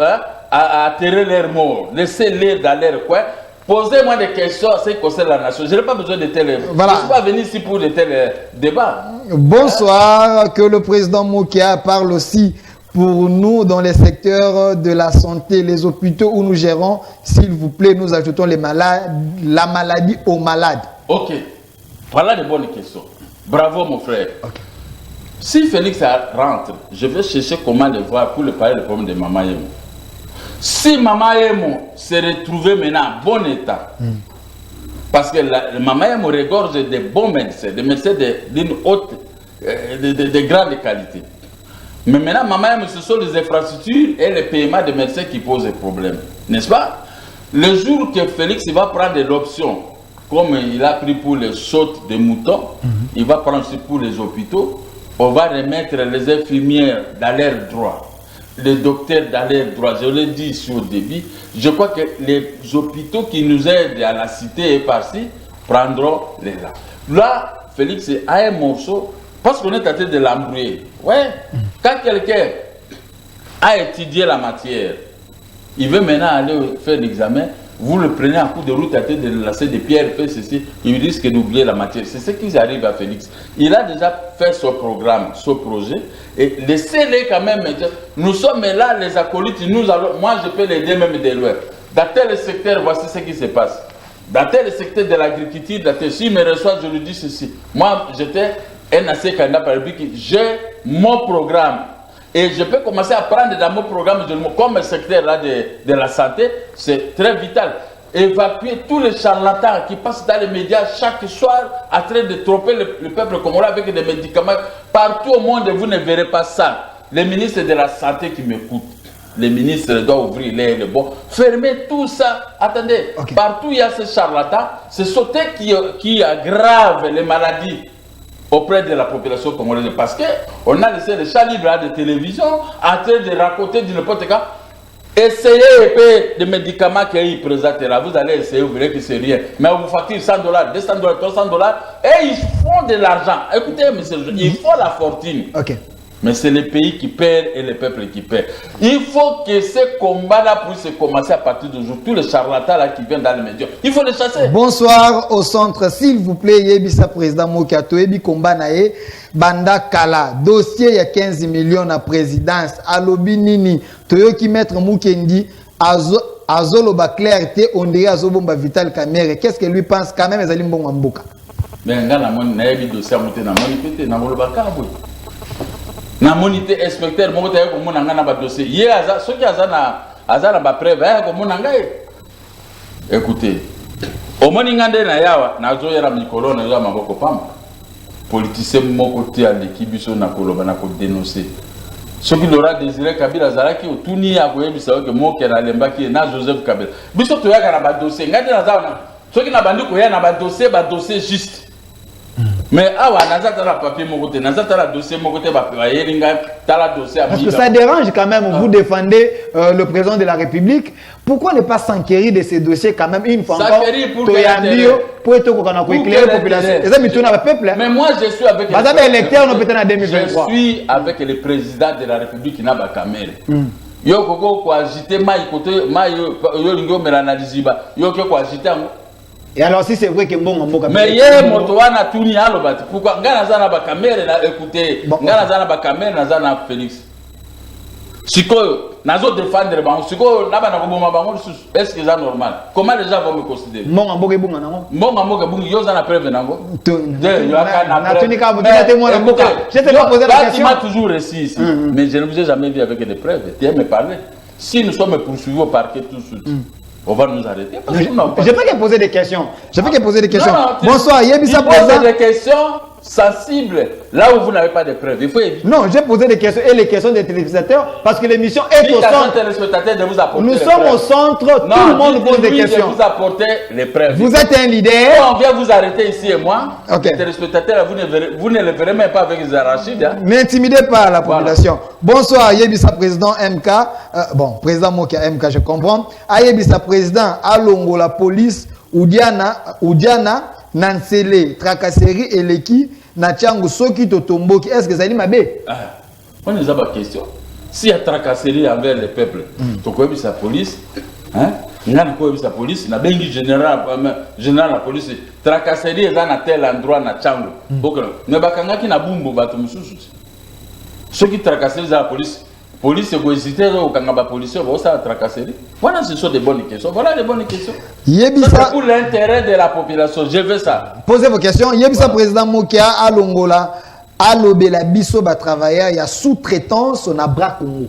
à atterrir leurs morts. Laissez-les dans leur coin. Posez-moi des questions à ce qui concerne la nation. Je n'ai pas besoin de tels. Voilà. Je ne suis pas venu ici pour de tels débats. Bonsoir. Que le président Mokia parle aussi pour nous dans les secteurs de la santé, les hôpitaux où nous gérons. S'il vous plaît, nous ajoutons la maladie aux malades. Ok. Voilà de bonnes questions. Bravo, mon frère. Okay. Si Félix rentre, je vais chercher comment le voir pour le parler du problème de Mama Yemo. Si Mama Yemo se retrouvait maintenant en bon état, parce que Mama Yemo regorge de bons médecins, des médecins d'une haute, de grande qualité. Mais maintenant, Mama Yemo, ce sont les infrastructures et le paiement des médecins qui posent des problèmes. N'est-ce pas? Le jour que Félix va prendre l'option, comme il a pris pour les sautes de moutons, il va prendre aussi pour les hôpitaux. On va remettre les infirmières dans leur droit, les docteurs dans leur droit. Je l'ai dit sur le début. Je crois que les hôpitaux qui nous aident à la cité et par-ci prendront les là. Là, Félix a un morceau, parce qu'on est en train de l'embrouiller. Ouais. Quand quelqu'un a étudié la matière, il veut maintenant aller faire l'examen. Vous le prenez en coup de route, à tête de lancer des pierres, fait ceci, il risque d'oublier la matière. C'est ce qui arrive à Félix. Il a déjà fait son programme, son projet, et laissez-les quand même. Nous sommes là, les acolytes, moi je peux l'aider même de loin. Dans tel secteur, voici ce qui se passe. Dans tel secteur de l'agriculture, s'il me reçoit, je lui dis ceci. Moi, j'étais un ancien candidat par le j'ai mon programme. Et je peux commencer à prendre dans mon programme, comme le secteur là de la santé, c'est très vital. Évacuer tous les charlatans qui passent dans les médias chaque soir en train de tromper le peuple congolais avec des médicaments. Partout au monde, vous ne verrez pas ça. Les ministres de la santé qui m'écoutent, les ministres doivent ouvrir les bons. Fermez tout ça. Attendez, partout il y a ces charlatans, ce sont eux qui aggravent les maladies auprès de la population congolaise, parce qu'on a laissé les chats libres de télévision en train de raconter du n'importe quoi. Essayez un peu de médicaments qu'ils présentent là, vous allez essayer, vous verrez que c'est rien. Mais on vous facture $100, $200, $300 et ils font de l'argent. Écoutez, monsieur, ils font la fortune. Mais c'est les pays qui perdent et les peuples qui perdent. Il faut que ce combat-là puisse commencer à partir d'aujourd'hui. Tous les charlatans là qui viennent dans les médias, il faut les chasser. Bonsoir au centre, s'il vous plaît. Yebisa président Mokiato, Yebi combat nae, Banda Kala, dossier il y a 15 millions à présidence, Alobi Nini, Toyoki Maître Mukendi, Azoloba clarté, on dirait Azobomba Vital Kamere. Qu'est-ce que lui pense quand même, Ezalim Bongamboka? Mais on a un dossier à monter dans mon côté, dans mon bakaboui. Na monité inspecteur moko taye ko mona ngana ba dossier ye aza soki aza na ba preuve ya ko mona ngai. Écoutez, au moni ngande na yawa na zo yera mikolo na zo maboko pamba politicien moko ti a l'équipe biso na koloba na ko dénoncer Ce qui l'aura désiré Kabila Zalaki, ou tout n'y a que moi qui a l'emba qui est na Joseph Kabila. Biso tu as un dossier, regardez la zone. Ce qui n'a pas dit qu'il y a un dossier juste. Mais awa nazata la papier mon côté, nazata la dossier mon côté, dossier. Parce que ça dérange quand même, vous défendez le président de la République. Pourquoi ne pas s'enquérir de ces dossiers quand même une fois encore pour éclairer la population. Mais moi je suis avec je suis avec le président de la République qui n'a pas caméra. Yo koko ko agiter mai côté mai yo lingo melanaliser ba yo ko agiter. Et alors si c'est vrai que mais hier motowana tuni alobati pourquoi ngana zana ba caméra na écouter ngana zana ba caméra na zana Félix sikoyo nazo défendre ba sikoyo na bana ko boma bango est-ce que c'est normal comment les gens vont me considérer mbonga mboka bunga nango mbonga bunga yo zana preuve nango na tuni ka mboka témoin na mboka je te pose la question. Tu m'as toujours réussi ici mais je ne vous ai jamais vu avec des preuves tu aimes me parler si nous sommes poursuivis au parquet tout de suite. On va nous arrêter. Parce que je peux que poser des questions. Bonsoir, Yebisa président. Des questions sensibles là où vous n'avez pas de preuves. Il faut éviter. Non, j'ai posé des questions et les questions des téléspectateurs parce que l'émission est au centre. De vous apporter nous sommes au centre, tout le monde pose des questions. De vous apporter les preuves. Vous êtes un leader. Quand on vient vous arrêter ici et moi, les téléspectateurs, vous ne les verrez même pas avec les arachides. Hein. N'intimidez pas la population. Voilà. Bonsoir, Yebisa président MK. Président Mokia MK, je comprends. Yebisa président Alongo la police Oudiana Nansele tracasserie et l'équipe Nachangu Soki Totomboki. Est-ce que ça dit ma bé? On nous a pas question. S'il y a tracasserie envers le peuple, tu connais sa police, hein? Il sa police, na bengi général la police tracasserie est dans tel endroit na Changu. Ne bakanga ki na bumbu batu mususu. Ceux qui tracasserie la police c'est quoi hésiter au kangaba policier ça tracasserie. Voilà, ce sont des bonnes questions. Voilà les bonnes questions. Yebisa pour l'intérêt de la population, je veux ça. Posez vos questions. Yebisa président Mokia à Longola, à l'Obela Bisso ba travailleur, il y a sous-traitance na bras Congo.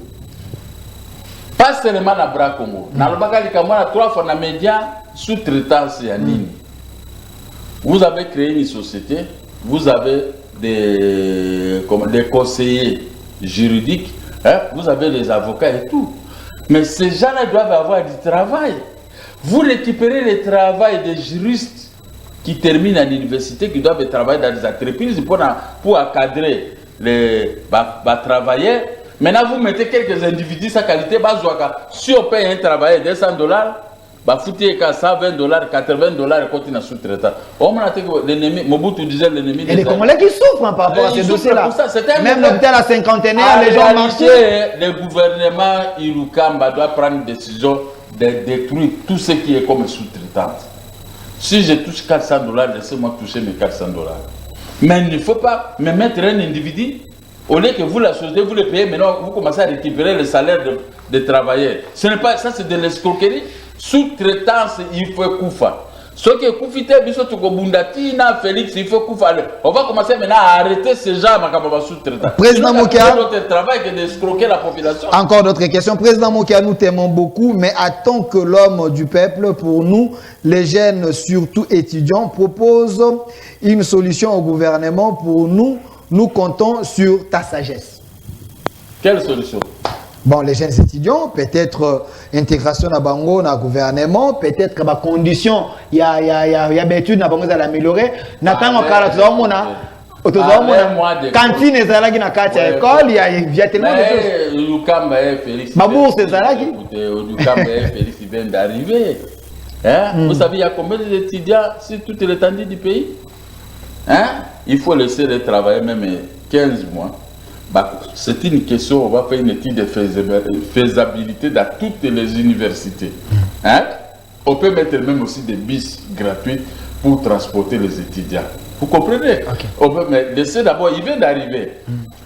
Pas seulement na bras Congo. Na lobakali kamwana 3 fois na média sous-traitance ya nini. Vous avez créé une société, vous avez des conseillers juridiques. Hein? Vous avez les avocats et tout. Mais ces gens-là doivent avoir du travail. Vous récupérez le travail des juristes qui terminent à l'université, qui doivent travailler dans des entreprises pour encadrer les travailleurs. Maintenant, vous mettez quelques individus, sa qualité, si on paye un travailleur $200, foutez qu'à $120, $80 et continue à sous-traitant. L'ennemi, Mobutu disait l'ennemi. Et les Congolais qui souffrent par rapport à ces dossiers-là. Même l'hôpital à cinquantenaire, les gens marchaient. Le gouvernement Ilukamba doit prendre une décision de détruire tout ce qui est comme sous-traitance. Si je touche $400, laissez-moi toucher mes $400. Mais il ne faut pas me mettre un individu. Au lieu que vous, la société, vous le payez, maintenant vous commencez à récupérer le salaire des travailleurs. Ce n'est pas ça, c'est de l'escroquerie. Sous-traitance, il faut koufa. Ce qui est koufité, Félix, il faut koufa. On va commencer maintenant à arrêter ces gens à sous-traitants. Président Mokia, notre travail que d'escroquer la population. Encore d'autres questions. Président Mokia, nous t'aimons beaucoup, mais attends que l'homme du peuple, pour nous, les jeunes, surtout étudiants, propose une solution au gouvernement. Pour nous, nous comptons sur ta sagesse. Quelle solution? Bon, les jeunes étudiants, peut-être intégration dans Bango, dans le gouvernement, peut-être que les conditions, il y a des études dans Bango à l'améliorer. Nathan, cantine est là qui n'a qu'à l'école, il y a tellement de choses. Lukamba Félix. Ma bourse est là qui. Lukamba Félix vient d'arriver. Vous savez, il y a combien d'étudiants sur toute l'étendue du pays? Il faut laisser les travailler même 15 mois. C'est une question, on va faire une étude de faisabilité dans toutes les universités. On peut mettre même aussi des bus gratuits pour transporter les étudiants. Vous comprenez? On peut laisser d'abord, il vient d'arriver.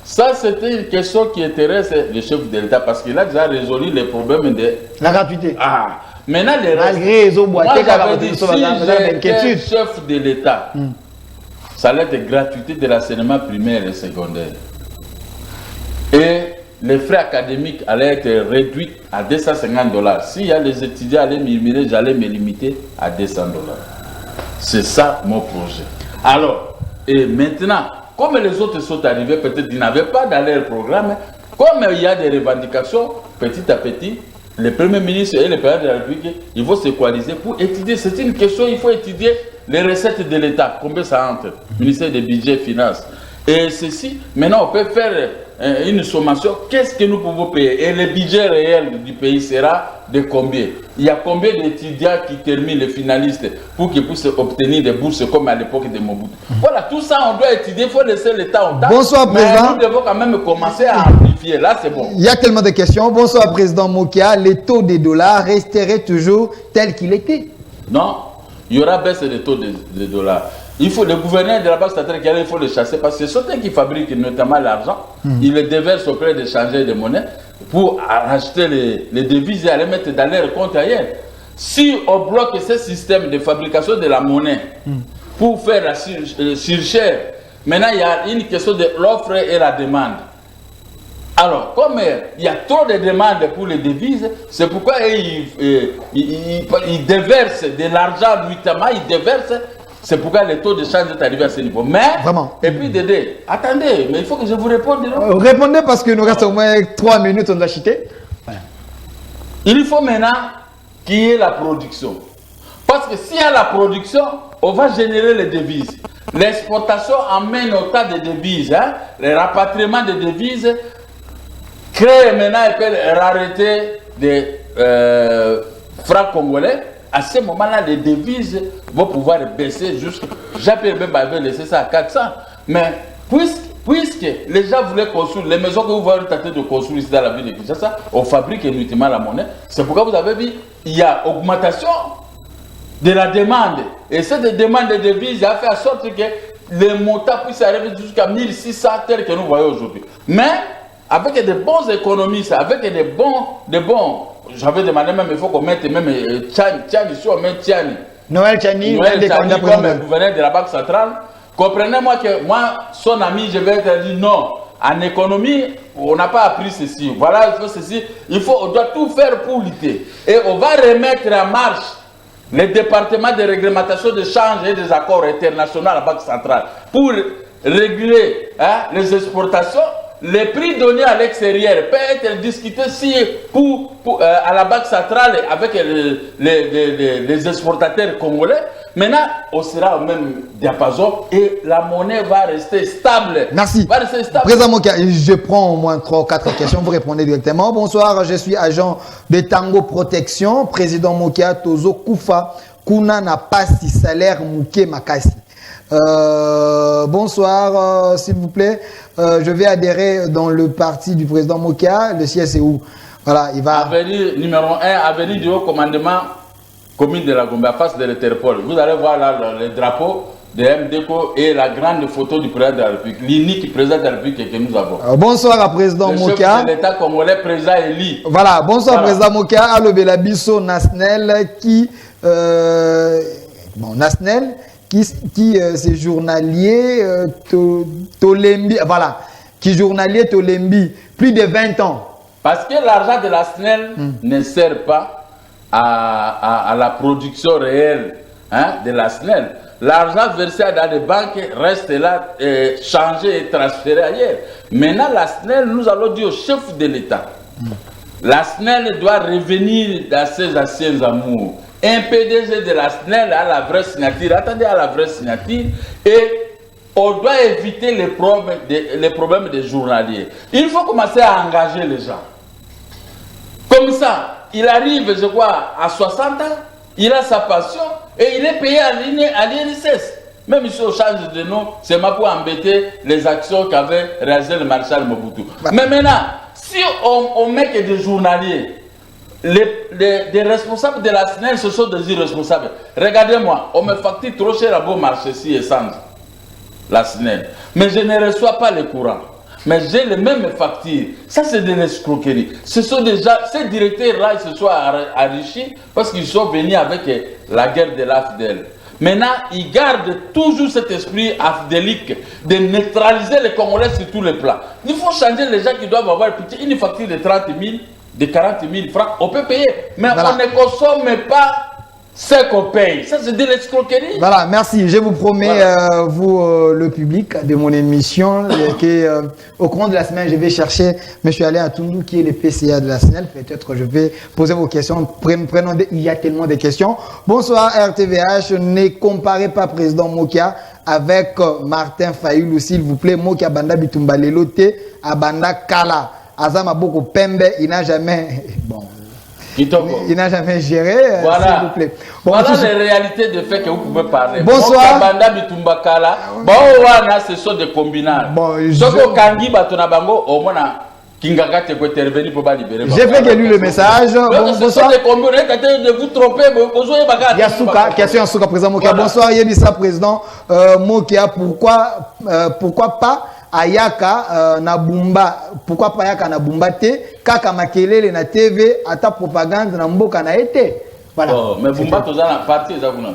Ça, c'était une question qui intéresse le chef de l'État parce qu'il a déjà résolu les problèmes de la gratuité. Maintenant, les malgré les autres si chef de l'État, ça allait être gratuité de l'enseignement primaire et secondaire. Et les frais académiques allaient être réduits à $250. S'il y a les étudiants allaient murmurer, j'allais me limiter à $200. C'est ça mon projet. Alors, et maintenant, comme les autres sont arrivés, peut-être qu'ils n'avaient pas dans leur programme, Comme il y a des revendications, petit à petit, le Premier ministre et le président de la République, ils vont se coaliser pour étudier. C'est une question, il faut étudier les recettes de l'État, combien ça entre, ministère des budgets et finances. Et ceci, maintenant on peut faire une sommation, qu'est-ce que nous pouvons payer? Et le budget réel du pays sera de combien? Il y a combien d'étudiants qui terminent les finalistes pour qu'ils puissent obtenir des bourses comme à l'époque de Mobutu? Voilà, tout ça on doit étudier, il faut laisser l'État en temps. Bonsoir, Président. Mais nous devons quand même commencer à amplifier, là c'est bon. Il y a tellement de questions. Bonsoir, Président Mokia. Les taux des dollars resteraient toujours tels qu'il était? Non, il y aura baisse des taux de dollars. Il faut le gouverneur de la Banque centrale, il faut le chasser parce que c'est eux qui fabriquent notamment l'argent. Ils le déversent auprès des changeurs de monnaie pour racheter les devises et aller mettre dans leur compte ailleurs. Si on bloque ce système de fabrication de la monnaie pour faire la surchère, maintenant il y a une question de l'offre et la demande. Alors, comme il y a trop de demandes pour les devises, c'est pourquoi ils déversent de l'argent nuitamment, ils déversent. C'est pourquoi le taux de change est arrivé à ce niveau. Mais, vraiment. Et puis Dédé, attendez, mais il faut que je vous réponde. Répondez parce qu'il nous reste au moins 3 minutes, on doit chuter. Ouais. Il faut maintenant qu'il y ait la production. Parce que s'il y a la production, on va générer les devises. L'exportation amène autant de devises. Hein? Le rapatriement des devises crée maintenant une rareté des francs congolais. À ce moment-là, les devises vont pouvoir baisser jusqu'à... Jean-Pierre Bemba avait laissé ça à 400. Mais puisque les gens voulaient construire, les maisons que vous voyez tenter de construire ici dans la ville de Kinshasa, on fabrique inutilement la monnaie. C'est pourquoi vous avez vu, il y a augmentation de la demande. Et cette demande de devises a fait en sorte que les montants puissent arriver jusqu'à 1600 tels que nous voyons aujourd'hui. Mais avec des bons économistes, avec des bons j'avais demandé même, il faut qu'on mette même Tchani, si on met Tchani. Noël Tchani, comme gouverneur de la Banque centrale. Comprenez-moi que moi, son ami, je vais te dire non. En économie, on n'a pas appris ceci. Voilà, il faut ceci. On doit tout faire pour lutter. Et on va remettre en marche les départements de réglementation de change et des accords internationaux à la Banque centrale pour réguler les exportations. Les prix donnés à l'extérieur peuvent être discutés si à la Banque centrale avec les exportateurs congolais. Maintenant, on sera au même diapason et la monnaie va rester stable. Merci. Va rester stable. Président Mokia, je prends au moins 3 ou 4 questions. Vous répondez directement. Bonsoir, je suis agent de Tango Protection. Président Mokia, Tozo Koufa, Kuna na pasi salaire Mouké Makasi. Bonsoir, s'il vous plaît. Je vais adhérer dans le parti du président Mokia. Le siège, c'est où? Voilà, il va... Avenue numéro 1, avenue du haut commandement, commune de la Gombe, à face de l'Interpol. Vous allez voir là le drapeau de MDECO et la grande photo du président de la République, l'unique président de la République que nous avons. Bonsoir à président Mokia. Le chef de l'État congolais, président Eli. Voilà, bonsoir président Mokia. Allo Belabiso Nasnel qui... Nasnel... qui c'est journalier Tolembi, voilà, qui journalier Tolembi, plus de 20 ans. Parce que l'argent de la SNEL ne sert pas à la production réelle de la SNEL. L'argent versé dans les banques reste là, changé et transféré ailleurs. Maintenant, la SNEL, nous allons dire au chef de l'État, la SNEL doit revenir dans ses anciens amours. Un PDG de la SNEL a la vraie signature, attendez à la vraie signature, et on doit éviter les problèmes des journaliers. Il faut commencer à engager les gens. Comme ça, il arrive, je crois, à 60 ans, il a sa passion, et il est payé à l'INSS. Même si on change de nom, c'est pour embêter les actions qu'avait réalisé le maréchal Mobutu. Mais maintenant, si on met que des journaliers, les responsables de la SNEL, ce sont des irresponsables. Regardez-moi, on me facture trop cher à bon marché si essence, la SNEL. Mais je ne reçois pas le courant. Mais j'ai les mêmes factures. Ça, c'est de l'escroquerie. Ce sont déjà, ces directeurs-là, ils se sont enrichis parce qu'ils sont venus avec la guerre de l'AFDEL. Maintenant, ils gardent toujours cet esprit afdélique de neutraliser les Congolais sur tous les plans. Il faut changer les gens qui doivent avoir une facture de 30 000, de 40 000 francs. On peut payer, mais voilà. On ne consomme pas c'est qu'on paye. Ça, c'est de l'escroquerie. Voilà, merci. Je vous promets, vous, le public de mon émission, que au cours de la semaine, je vais chercher M. Alain Atundou, qui est le PCA de la SNEL. Peut-être je vais poser vos questions. Il y a tellement de questions. Bonsoir, RTVH. Ne comparez pas Président Mokia avec Martin Fayoulou, s'il vous plaît. Mokia Banda Bitumba Lelote, Abanda Kala. Azama Boko Pembe, il n'a jamais... Bon... Il n'a jamais géré, voilà. s'il vous plaît. Bon, voilà les réalités de fait que vous pouvez parler. Bonsoir. Banda Bitumbakala, ce sont des combinats. Bon, Kangi Batonabango, au moins, Kingagate peut intervenir pour libérer. J'ai fait que lui le message. Bon, bonsoir. De vous tromper, Yasuka, question Yasuka, président Mokia. Bonsoir, Yelisa, président Mokia. Pourquoi pas Ayaka Nabumba, pourquoi pas Ayaka Nabumba te kaka makelele na TV ata propagande na mboka na été. Voilà. Oh, mais Bumba toza na parti za kuna.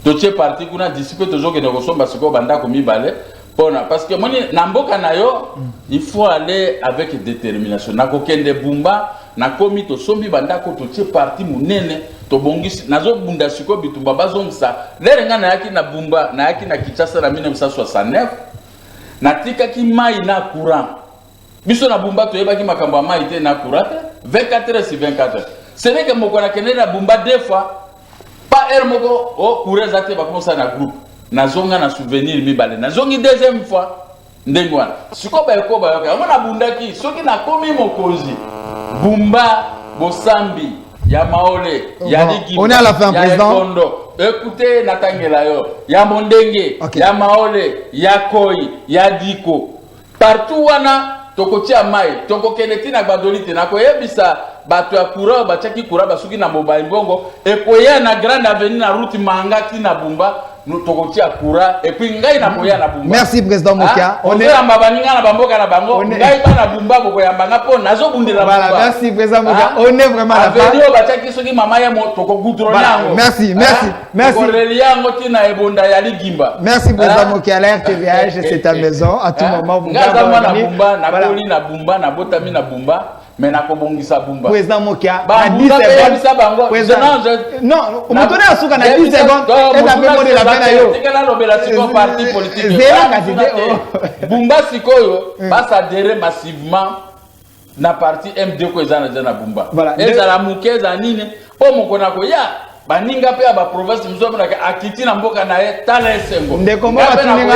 Toche parti kuna disciple tozo ke nekosomba siko banda komi balé pona parce que moni na mboka na yo il faut aller avec détermination. Na kokende Bumba na komi to sombi banda ko toche parti munene to bongisi nazo bunda siko bitumba bazongisa. Lerenga na yaki na Bumba na yaki na Kinshasa na 1969. Natika ki mai na courant. Biso na Bumba to yeba ki makambo mai te na courant 24 heures sur 24 heures. Ce n'est que moko na kene na Bumba deux fois pas er moko o courant zate ba comme ça na groupe. Nazonga na souvenir mi balé. Nazongi deuxième fois ndengwana. Siko ba eko ba yoka. Mona bundaki soki na komi mokozi. Bumba Bosambi ya Maole ya Ligi. On est à la fin président. Écoutez Natangela yo, ya Mondenge, okay. Ya Maole, ya Koi, ya Diko. Partout wana tokotia mai, tokokeneti na badolite na koyebisa bato ya kura bachaki kura basuki na mobile bongo et koya na grande avenue na route Mangati na Bumba tokotia kura et puis ngai na koya na Bumba. Merci président Mokia. On est en babaninga na bamboka na bango, ngai ba na Bumba boko ya mbanga po nazo bundela Bumba. Voilà, merci président Mokia. On est vraiment à la fin. Avenue bachaki soki mama ya moto ko goudronango. Merci. Merci président Mokia, la RTVH, c'est ta maison à tout moment vous mais na kobongisa Bumba. Président Mokia, à 10 secondes. Président, non, on me donne un souk à 10 secondes. Et la mémoire de la peine à yo. C'est la parti politique. Bumba Sikoyo va s'adhérer massivement na parti MD ko ezana na Bumba. Et ça la mukeza nini? Po mokona ko ya baninga pe ba province mzomo na akiti na mboka na ye tala esengo. Ndeko mo tuninga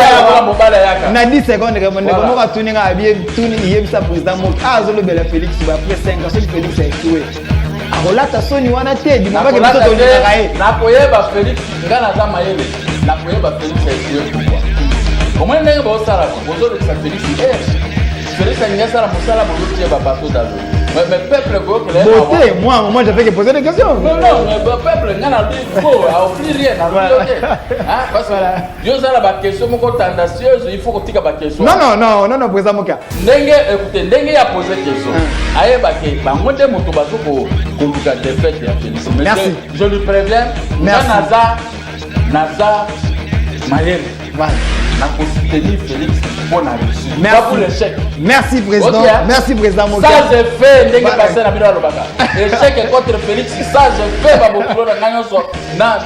na 10 secondes ke ndeko mo tuninga abie tuni yebisa président Mokia azolobela Félix ba après 5 ans so Félix a tué. Akolata soni wana te di mabake biso to ndika ye. Na koyeba Félix ngana za mayele. Na koyeba Félix a tué pourquoi? Comment ndenge ba osala bozo de Félix Félix a ngasa la mosala bozo tie ba bato dazo. Mais peuple veut que les beauté, moi j'ai fait que poser des questions. Non, mais peuple n'a dit faut offrir rien hein parce que Dieu a la question mon tendacieuse, il faut que tu aies question. Non, président Mokia. Ndenge écoutez, ndenge a posé question. Aye bake ba ngote moto bazo ko luka défaite ya Félix. Merci. Je lui préviens, Naza Mayel. Voilà. Félix pour la réussite. Merci président. Okay, merci président Mokia. Ça j'ai fait ndenge passé na bino lobaka. Échec contre Félix, ça j'ai fait ba bokolo na nganyoso ba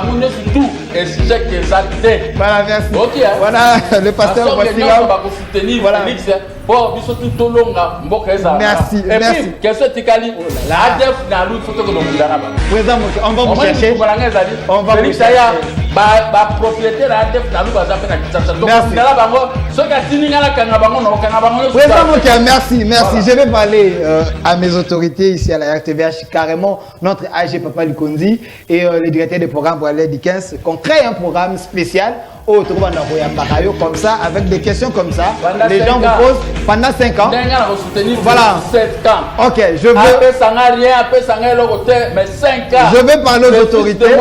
munyo tout échec exacté. Voilà, merci. OK. Voilà le pasteur voici là. Va soutenir Félix. Bon, biso tout longa mboka eza. Merci. Et puis question tikali ADF na lu photo que nous dana ba. Président Mokia, on va vous chercher. On va vous chercher. Ba propriétaire ADF na lu baza pe na Kinshasa. Donc na bango soki atininga la kanga bango no kanga bango. Président Mokia, merci. Voilà. Je vais parler à mes autorités ici à la RTVH, carrément notre AG Papa Lukonzi et le directeur des programmes pour l'aide du 15, qu'on crée un programme spécial comme ça, avec des questions comme ça. Les gens vous posent pendant 5 ans. Voilà. 7 ans. Ok, je veux. Mais 5 ans. Je vais parler aux autorités. 5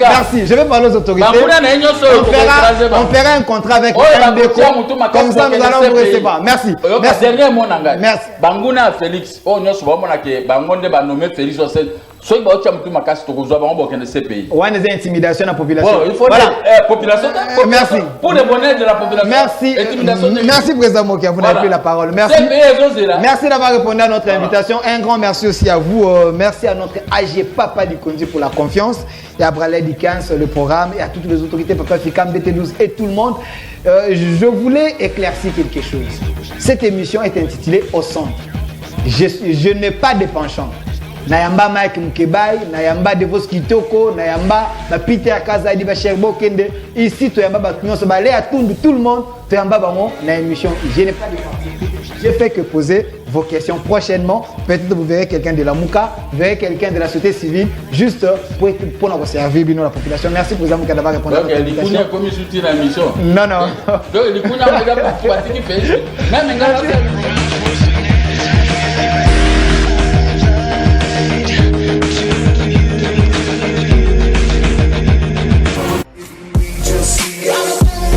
ans. Merci, je vais parler aux autorités. On fera un contrat avec MDECO. Comme ça, nous allons vous recevoir. Merci. Dernier mot, merci. Banguna Félix. Oh, nous sommes nommé Félix. Soy ba ocha mutu makasi to kozwa ba on bokende ces pays. Ouais, des intimidations à la population. Bon, il faut voilà. Population. Merci. Pour le bonheur de la population. Merci. Intimidation. Merci président Mokia, vous n'avez plus la parole. Merci. Merci d'avoir répondu à notre invitation. Un grand merci aussi à vous. Merci à notre AG Papa Dikondi pour la confiance et à Bralé Dikens le programme et à toutes les autorités Papa Fikam BT12 et tout le monde. Je voulais éclaircir quelque chose. Cette émission est intitulée Au centre. Je n'ai pas de penchant. Nayamba Mike Mkebai, Nayamba Devos Kitoko, Nayamba Peter Kaza Diba Sherbo Kende. Ici, Toyamba Bakunion Sobalé à tout le monde. Toyamba Bango, na émission. Je n'ai pas de penchant. Je fais que poser vos questions prochainement. Peut-être vous verrez quelqu'un de la Mouka, vous verrez quelqu'un de la société civile, juste pour nous servir la population. Merci pour Mouka d'avoir répondu à votre invitation. Non, non. Non, non.